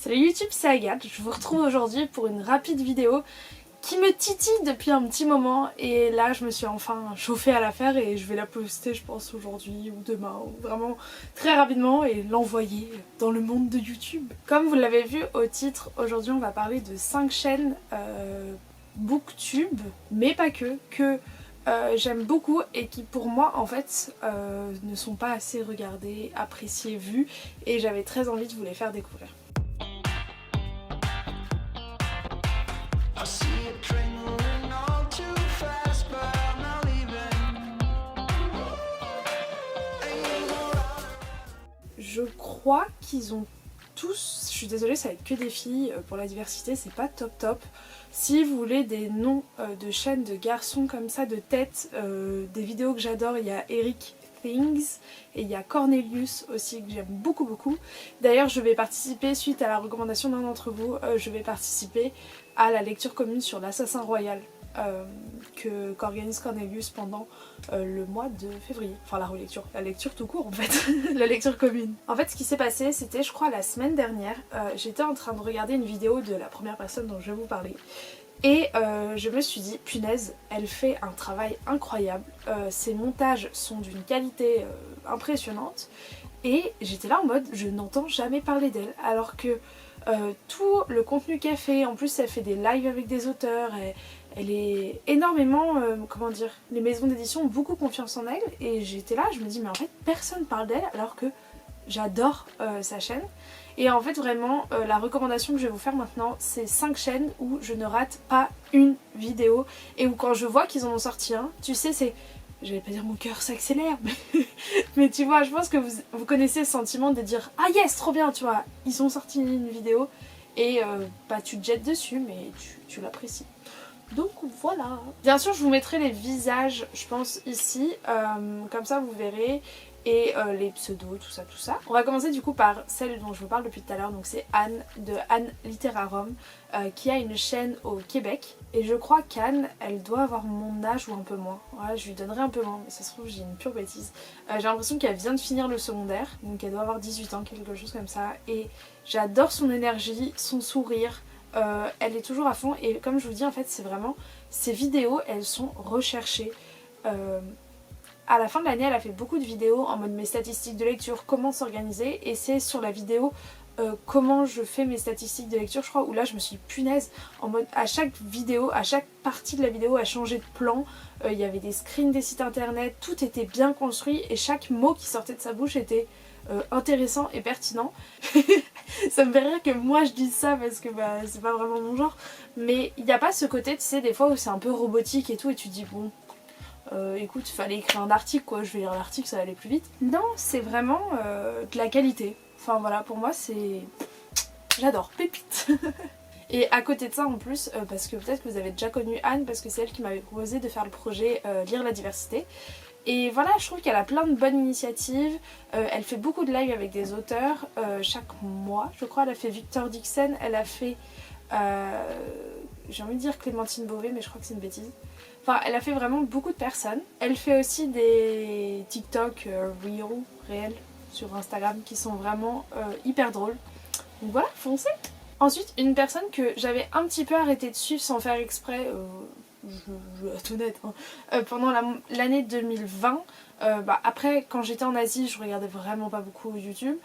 Salut YouTube, c'est Agathe, je vous retrouve aujourd'hui pour une rapide vidéo qui me titille depuis un petit moment et là je me suis enfin chauffée à la faire et je vais la poster je pense aujourd'hui ou demain ou vraiment très rapidement et l'envoyer dans le monde de YouTube. Comme vous l'avez vu au titre, aujourd'hui on va parler de 5 chaînes booktube, mais pas que j'aime beaucoup et qui pour moi en fait ne sont pas assez regardées, appréciées, vues et j'avais très envie de vous les faire découvrir. Je crois qu'ils ont tous, je suis désolée ça va être que des filles, pour la diversité c'est pas top. Si vous voulez des noms de chaînes de garçons comme ça de tête, des vidéos que j'adore, il y a Eric Things et il y a Cornelius aussi que j'aime beaucoup. D'ailleurs je vais participer, suite à la recommandation d'un d'entre vous, je vais participer à la lecture commune sur l'Assassin Royal qu'organise Cornelius pendant le mois de février. Enfin la lecture tout court en fait, la lecture commune. En fait ce qui s'est passé c'était je crois la semaine dernière, j'étais en train de regarder une vidéo de la première personne dont je vais vous parler. Et je me suis dit, punaise, elle fait un travail incroyable, ses montages sont d'une qualité impressionnante et j'étais là en mode, je n'entends jamais parler d'elle alors que tout le contenu qu'elle fait, en plus elle fait des lives avec des auteurs, elle est énormément, comment dire, les maisons d'édition ont beaucoup confiance en elle et j'étais là, je me dis mais en fait personne parle d'elle alors que j'adore sa chaîne. Et en fait vraiment la recommandation que je vais vous faire maintenant c'est 5 chaînes où je ne rate pas une vidéo et où quand je vois qu'ils en ont sorti un, tu sais c'est, j'allais pas dire mon cœur s'accélère mais tu vois je pense que vous connaissez ce sentiment de dire ah yes trop bien tu vois, ils ont sorti une vidéo et bah tu te jettes dessus mais tu l'apprécies. Donc voilà. Bien sûr je vous mettrai les visages je pense ici, comme ça vous verrez. Et les pseudos, tout ça. On va commencer du coup par celle dont je vous parle depuis tout à l'heure, donc c'est Anne de Anne Literarum qui a une chaîne au Québec et je crois qu'Anne elle doit avoir mon âge ou un peu moins. Voilà, je lui donnerai un peu moins mais ça se trouve j'ai une pure bêtise. J'ai l'impression qu'elle vient de finir le secondaire, donc elle doit avoir 18 ans, quelque chose comme ça et j'adore son énergie, son sourire. Elle est toujours à fond et comme je vous dis en fait c'est vraiment, ses vidéos elles sont recherchées. À la fin de l'année elle a fait beaucoup de vidéos en mode mes statistiques de lecture, comment s'organiser et c'est sur la vidéo comment je fais mes statistiques de lecture je crois où là je me suis dit, punaise en mode à chaque vidéo, à chaque partie de la vidéo elle changeait de plan, il y avait des screens des sites internet, tout était bien construit et chaque mot qui sortait de sa bouche était intéressant et pertinent. Ça me fait rire que moi je dise ça parce que bah, c'est pas vraiment mon genre mais il n'y a pas ce côté tu sais des fois où c'est un peu robotique et tout et tu te dis bon écoute, fallait écrire un article quoi, je vais lire l'article, ça va aller plus vite. Non, c'est vraiment de la qualité. Enfin voilà, pour moi c'est... J'adore, pépite. Et à côté de ça en plus, parce que peut-être que vous avez déjà connu Anne, parce que c'est elle qui m'avait proposé de faire le projet Lire la diversité. Et voilà, je trouve qu'elle a plein de bonnes initiatives, elle fait beaucoup de lives avec des auteurs, chaque mois, je crois, elle a fait Victor Dixon, elle a fait... j'ai envie de dire Clémentine Beauvais, mais je crois que c'est une bêtise. Enfin, elle a fait vraiment beaucoup de personnes. Elle fait aussi des TikTok réels sur Instagram qui sont vraiment hyper drôles. Donc voilà, foncez. Ensuite, une personne que j'avais un petit peu arrêté de suivre sans faire exprès, je vais être honnête, hein, pendant l'année 2020. Bah, après, quand j'étais en Asie, je regardais vraiment pas beaucoup YouTube.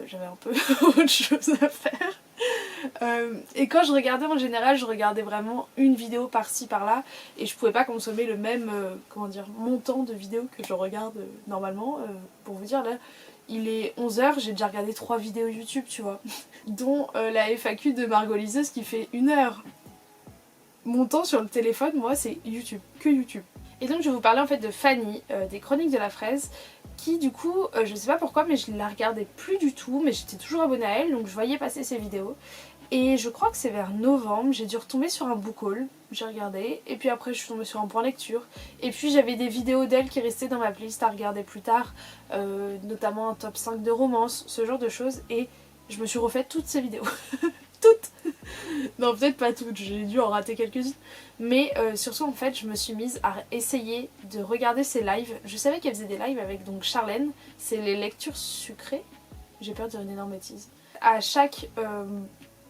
J'avais un peu autre chose à faire. Et quand je regardais en général, je regardais vraiment une vidéo par-ci par-là et je pouvais pas consommer le même comment dire, montant de vidéos que je regarde normalement. Pour vous dire là, il est 11h, j'ai déjà regardé 3 vidéos YouTube tu vois, dont la FAQ de Margot Liseuse qui fait 1 heure. Mon temps sur le téléphone, moi c'est YouTube, que YouTube. Et donc je vais vous parler en fait de Fanny, des Chroniques de la Fraise, qui du coup, je sais pas pourquoi mais je la regardais plus du tout, mais j'étais toujours abonnée à elle donc je voyais passer ses vidéos. Et je crois que c'est vers novembre, j'ai dû retomber sur un book haul, j'ai regardé, et puis après je suis tombée sur un point lecture. Et puis j'avais des vidéos d'elle qui restaient dans ma playlist à regarder plus tard, notamment un top 5 de romance, ce genre de choses, et je me suis refait toutes ces vidéos. Toutes. Non peut-être pas toutes, j'ai dû en rater quelques-unes. Mais surtout en fait je me suis mise à essayer de regarder ses lives. Je savais qu'elle faisait des lives avec donc Charlène, c'est les lectures sucrées. J'ai peur de dire une énorme bêtise. à chaque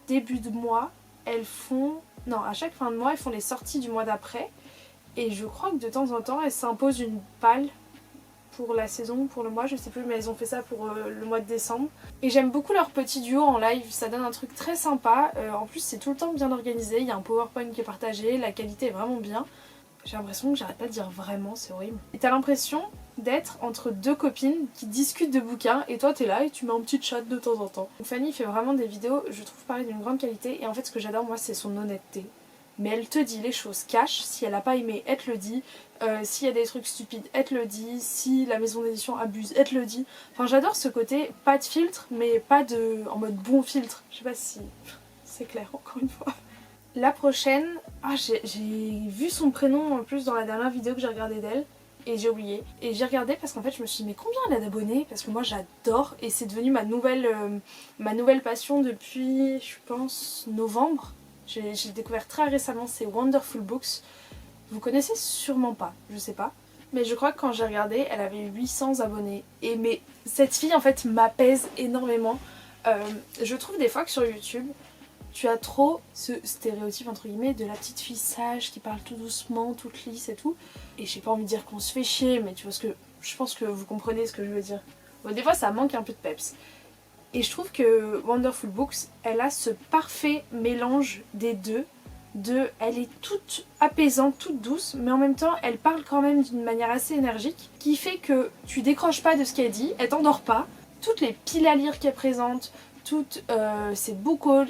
début de mois, elles font... Non, à chaque fin de mois, elles font les sorties du mois d'après. Et je crois que de temps en temps, elles s'imposent une palle pour la saison, pour le mois, je sais plus, mais elles ont fait ça pour le mois de décembre. Et j'aime beaucoup leur petit duo en live, ça donne un truc très sympa. En plus, c'est tout le temps bien organisé, il y a un PowerPoint qui est partagé, la qualité est vraiment bien. J'ai l'impression que j'arrête pas de dire vraiment, c'est horrible. Et t'as l'impression d'être entre deux copines qui discutent de bouquins et toi t'es là et tu mets un petit chat de temps en temps. Fanny fait vraiment des vidéos, je trouve pareil, d'une grande qualité et en fait ce que j'adore moi c'est son honnêteté. Mais elle te dit les choses cash, si elle a pas aimé, elle te le dit. S'il y a des trucs stupides, elle te le dit. Si la maison d'édition abuse, elle te le dit. Enfin j'adore ce côté, pas de filtre, mais pas de... en mode bon filtre. Je sais pas si c'est clair encore une fois. La prochaine, j'ai vu son prénom en plus dans la dernière vidéo que j'ai regardée d'elle. Et j'ai oublié. Et j'ai regardé parce qu'en fait je me suis dit mais combien elle a d'abonnés? Parce que moi j'adore et c'est devenu ma nouvelle passion depuis je pense novembre. J'ai découvert très récemment, c'est Wonderful Books. Vous connaissez sûrement pas, je sais pas. Mais je crois que quand j'ai regardé, elle avait 800 abonnés. Et mais cette fille en fait m'apaise énormément. Je trouve des fois que sur YouTube, tu as trop ce stéréotype entre guillemets de la petite fille sage qui parle tout doucement, toute lisse et tout. Et j'ai pas envie de dire qu'on se fait chier, mais tu vois ce que... Je pense que vous comprenez ce que je veux dire. Bon, des fois ça manque un peu de peps. Et je trouve que Wonderful Books, elle a ce parfait mélange des deux. Elle est toute apaisante, toute douce, mais en même temps elle parle quand même d'une manière assez énergique, qui fait que tu décroches pas de ce qu'elle dit, elle t'endort pas. Toutes les piles à lire qu'elle présente, toutes ses book hauls,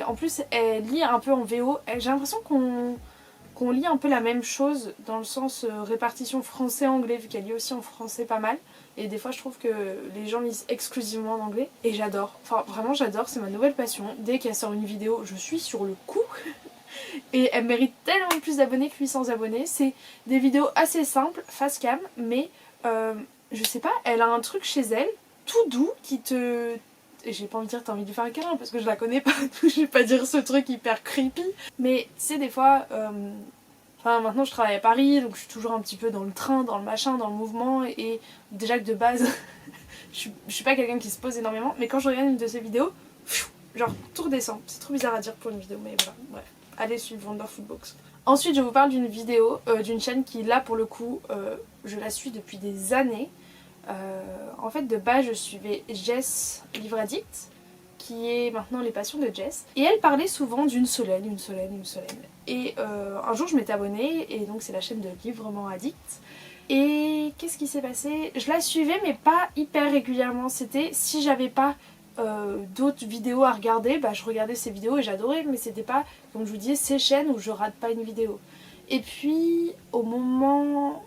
en plus elle lit un peu en VO. J'ai l'impression qu'on lit un peu la même chose dans le sens répartition français-anglais, vu qu'elle lit aussi en français pas mal. Et des fois je trouve que les gens lisent exclusivement en anglais. Et j'adore, enfin vraiment j'adore, c'est ma nouvelle passion. Dès qu'elle sort une vidéo, je suis sur le coup. Et elle mérite tellement plus d'abonnés que 800 abonnés. C'est des vidéos assez simples, face cam, mais je sais pas, elle a un truc chez elle, tout doux, qui te... Et j'ai pas envie de dire t'as envie de lui faire un câlin parce que je la connais pas, je vais pas dire ce truc hyper creepy. Mais tu sais des fois... Enfin maintenant je travaille à Paris donc je suis toujours un petit peu dans le train, dans le machin, dans le mouvement et déjà que de base je suis pas quelqu'un qui se pose énormément mais quand je regarde une de ces vidéos, genre tout redescend. C'est trop bizarre à dire pour une vidéo mais voilà, bref. Allez suivre Wonderful Books. Ensuite je vous parle d'une vidéo, d'une chaîne qui là pour le coup je la suis depuis des années. En fait de base je suivais Jess Livre Addict qui est maintenant Les Passions de Jess et elle parlait souvent d'une Solène. Et un jour je m'étais abonnée et donc c'est la chaîne de Livrement Addict. Et qu'est-ce qui s'est passé? Je la suivais mais pas hyper régulièrement. C'était si j'avais pas d'autres vidéos à regarder, bah je regardais ces vidéos et j'adorais. Mais c'était pas, comme je vous disais, ces chaînes où je rate pas une vidéo. Et puis au moment...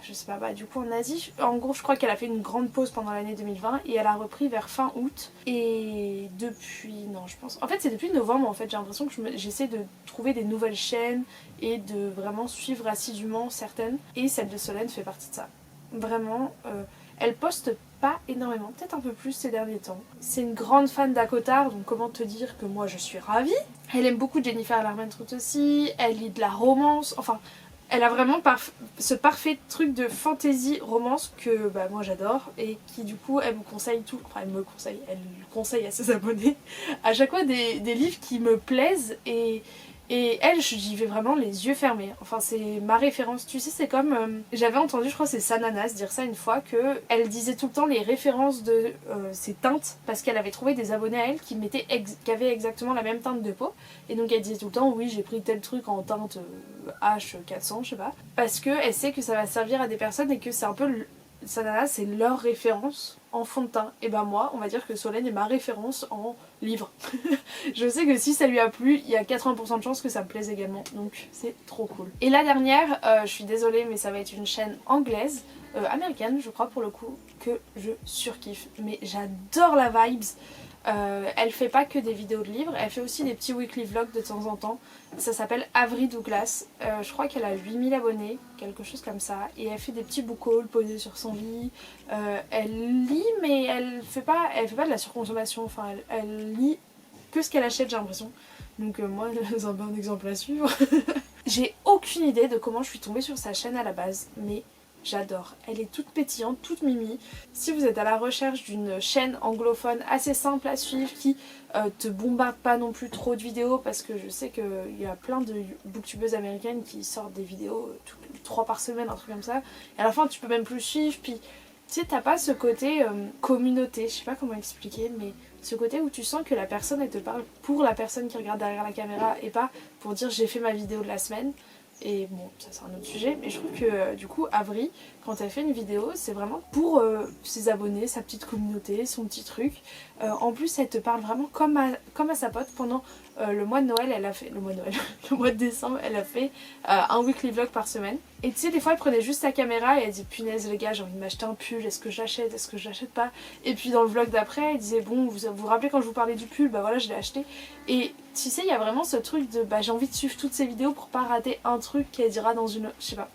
Je sais pas, bah du coup en Asie, en gros je crois qu'elle a fait une grande pause pendant l'année 2020 et elle a repris vers fin août. Et depuis, non je pense, en fait c'est depuis novembre en fait, j'ai l'impression que j'essaie de trouver des nouvelles chaînes et de vraiment suivre assidûment certaines. Et celle de Solène fait partie de ça. Vraiment, elle poste pas énormément, peut-être un peu plus ces derniers temps. C'est une grande fan d'Akotard, donc comment te dire que moi je suis ravie. Elle aime beaucoup Jennifer Larmentrout aussi, elle lit de la romance, enfin... Elle a vraiment ce parfait truc de fantasy romance que bah, moi j'adore et qui du coup elle me conseille tout, enfin elle conseille à ses abonnés à chaque fois des livres qui me plaisent et elle j'y vais vraiment les yeux fermés, enfin c'est ma référence, tu sais c'est comme, j'avais entendu je crois c'est Sananas dire ça une fois que elle disait tout le temps les références de ses teintes parce qu'elle avait trouvé des abonnés à elle qui avaient exactement la même teinte de peau et donc elle disait tout le temps oui j'ai pris tel truc en teinte H400 je sais pas parce que elle sait que ça va servir à des personnes et que c'est un peu Sananas c'est leur référence en fond de teint. Et ben moi, on va dire que Solène est ma référence en livre. Je sais que si ça lui a plu, il y a 80% de chances que ça me plaise également. Donc c'est trop cool. Et la dernière, je suis désolée mais ça va être une chaîne anglaise, américaine je crois pour le coup, que je surkiffe. Mais j'adore la vibes. Elle fait pas que des vidéos de livres, elle fait aussi des petits weekly vlogs de temps en temps. Ça s'appelle Avery Douglas, je crois qu'elle a 8000 abonnés, quelque chose comme ça. Et elle fait des petits book hauls posés sur son lit. Elle lit mais elle fait pas de la surconsommation, enfin elle lit que ce qu'elle achète j'ai l'impression. Donc moi c'est un exemple à suivre. J'ai aucune idée de comment je suis tombée sur sa chaîne à la base, mais J'adore. Elle est toute pétillante, toute mimi. Si vous êtes à la recherche d'une chaîne anglophone assez simple à suivre qui te bombarde pas non plus trop de vidéos, parce que je sais qu'il y a plein de booktubeuses américaines qui sortent des vidéos 3 par semaine, un truc comme ça. Et à la fin tu peux même plus suivre, puis tu sais t'as pas ce côté communauté, je sais pas comment expliquer, mais ce côté où tu sens que la personne elle te parle pour la personne qui regarde derrière la caméra et pas pour dire j'ai fait ma vidéo de la semaine. Et bon, ça c'est un autre sujet, mais je trouve que du coup, Avery, quand elle fait une vidéo, c'est vraiment pour ses abonnés, sa petite communauté, son petit truc. En plus, elle te parle vraiment comme à sa pote. Pendant le mois de Noël, elle a fait... Le mois de Noël, le mois de décembre, elle a fait un weekly vlog par semaine. Et tu sais, des fois, elle prenait juste sa caméra et elle dit punaise les gars, j'ai envie de m'acheter un pull, est-ce que j'achète, est-ce que je l'achète pas. Et puis dans le vlog d'après, elle disait bon, vous vous rappelez quand je vous parlais du pull, bah voilà, je l'ai acheté. Et tu sais, il y a vraiment ce truc de bah j'ai envie de suivre toutes ces vidéos pour pas rater un truc qu'elle dira dans une... Je sais pas,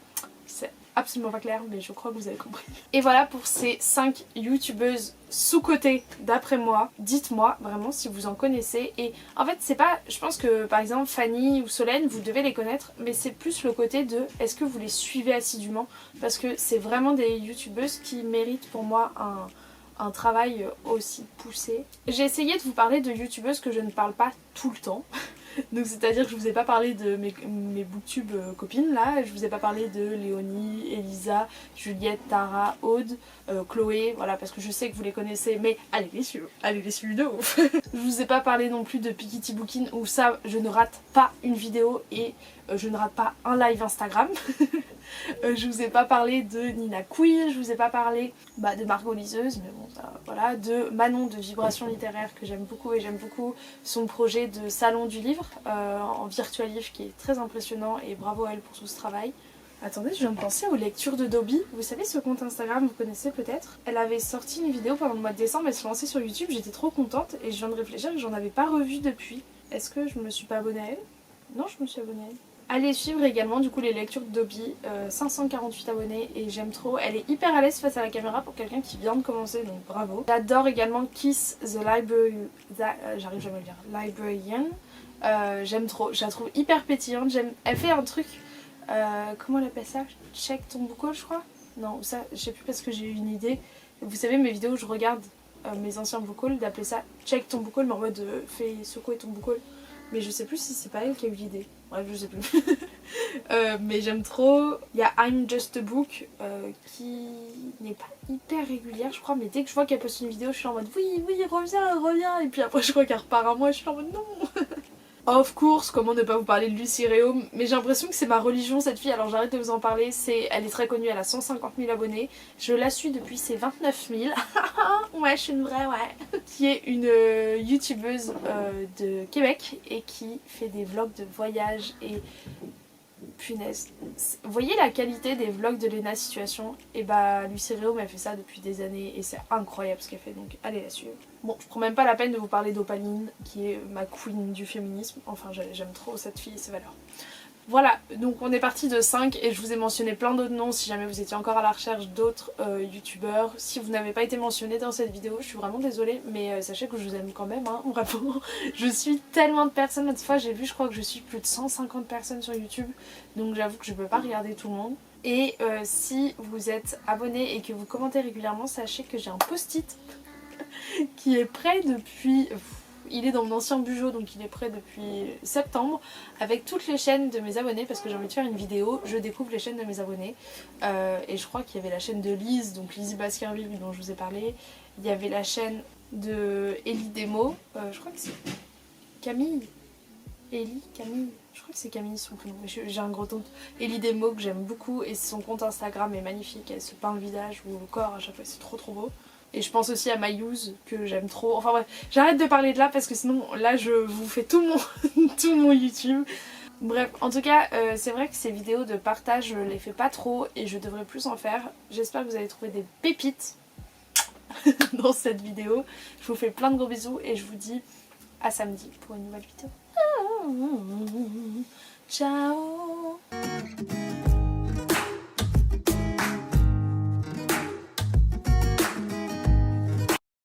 c'est absolument pas clair, mais je crois que vous avez compris. Et voilà pour ces 5 youtubeuses sous-cotées d'après moi. Dites-moi vraiment si vous en connaissez. Et en fait c'est pas, je pense que par exemple Fanny ou Solène vous devez les connaître, mais c'est plus le côté de est-ce que vous les suivez assidûment, parce que c'est vraiment des youtubeuses qui méritent pour moi un travail aussi poussé. J'ai essayé de vous parler de youtubeuses que je ne parle pas tout le temps. Donc c'est-à-dire que je vous ai pas parlé de mes booktube copines là, je vous ai pas parlé de Léonie, Elisa, Juliette, Tara, Aude, Chloé, voilà, parce que je sais que vous les connaissez, mais allez les suivre de ouf. Je vous ai pas parlé non plus de Pikiti Bookin, où ça je ne rate pas une vidéo et je ne rate pas un live Instagram. Je vous ai pas parlé de Nina Queer, je vous ai pas parlé de Margot Liseuse, mais bon ça, voilà, de Manon de Vibration Littéraire que j'aime beaucoup, et j'aime beaucoup son projet de salon du livre en virtual livre qui est très impressionnant, et bravo à elle pour tout ce travail. Attendez, je viens de penser aux lectures de Dobby. Vous savez ce compte Instagram, vous connaissez peut-être? Elle avait sorti une vidéo pendant le mois de décembre, elle se lançait sur YouTube, j'étais trop contente et je viens de réfléchir que j'en avais pas revu depuis. Est-ce que je me suis pas abonnée à elle? Non, je me suis abonnée à elle. Allez suivre également du coup les lectures de Dobby, 548 abonnés et j'aime trop. Elle est hyper à l'aise face à la caméra pour quelqu'un qui vient de commencer, donc bravo. J'adore également Kiss the Library, j'arrive jamais à le dire, Librarian. J'aime trop, je la trouve hyper pétillante, elle fait un truc, comment elle appelle ça? Check ton book haul je crois? Non, ça je sais plus parce que j'ai eu une idée. Vous savez mes vidéos où je regarde mes anciens book hauls, d'appeler ça check ton book haul, mais en mode fais secouer ton book haul. Mais je sais plus si c'est pas elle qui a eu l'idée. Bref, je sais plus. Mais j'aime trop. Il y a I'm Just a Book qui n'est pas hyper régulière, je crois. Mais dès que je vois qu'elle poste une vidéo, je suis en mode oui, reviens. Et puis après, je crois qu'elle repart un mois, je suis en mode non. Of course, comment ne pas vous parler de Lucy Réaume, mais j'ai l'impression que c'est ma religion cette fille, alors j'arrête de vous en parler. Elle est très connue, elle a 150 000 abonnés. Je la suis depuis ses 29 000. Ouais, je suis une vraie, ouais. Qui est une youtubeuse de Québec et qui fait des vlogs de voyage et... Punaise. Vous voyez la qualité des vlogs de Lena Situation? Et bah Lucy Réaume elle fait ça depuis des années et c'est incroyable ce qu'elle fait, donc allez la suivre. Bon, je prends même pas la peine de vous parler d'Opaline qui est ma queen du féminisme, enfin j'aime trop cette fille et ses valeurs. Voilà, donc on est parti de 5 et je vous ai mentionné plein d'autres noms si jamais vous étiez encore à la recherche d'autres youtubeurs. Si vous n'avez pas été mentionné dans cette vidéo, je suis vraiment désolée, mais sachez que je vous aime quand même, hein, vraiment. Je suis tellement de personnes, l'autre fois j'ai vu, je crois que je suis plus de 150 personnes sur YouTube, donc j'avoue que je peux pas regarder tout le monde. Et si vous êtes abonné et que vous commentez régulièrement, sachez que j'ai un post-it qui est prêt depuis... Il est dans mon ancien bureau, donc il est prêt depuis septembre, avec toutes les chaînes de mes abonnés, parce que j'ai envie de faire une vidéo, je découvre les chaînes de mes abonnés. Et je crois qu'il y avait la chaîne de Lise, donc Lizzie Baskerville dont je vous ai parlé. Il y avait la chaîne de Ellie Demo, je crois que c'est Camille. Camille, je crois que c'est Camille son prénom, mais j'ai un gros doute. Ellie Demo que j'aime beaucoup et son compte Instagram est magnifique, elle se peint le visage ou le corps à chaque fois, c'est trop beau. Et je pense aussi à Mayuse que j'aime trop. Enfin bref, j'arrête de parler de là parce que sinon là je vous fais tout mon YouTube. Bref, en tout cas c'est vrai que ces vidéos de partage je les fais pas trop et je devrais plus en faire. J'espère que vous allez trouver des pépites dans cette vidéo. Je vous fais plein de gros bisous et je vous dis à samedi pour une nouvelle vidéo. Ciao.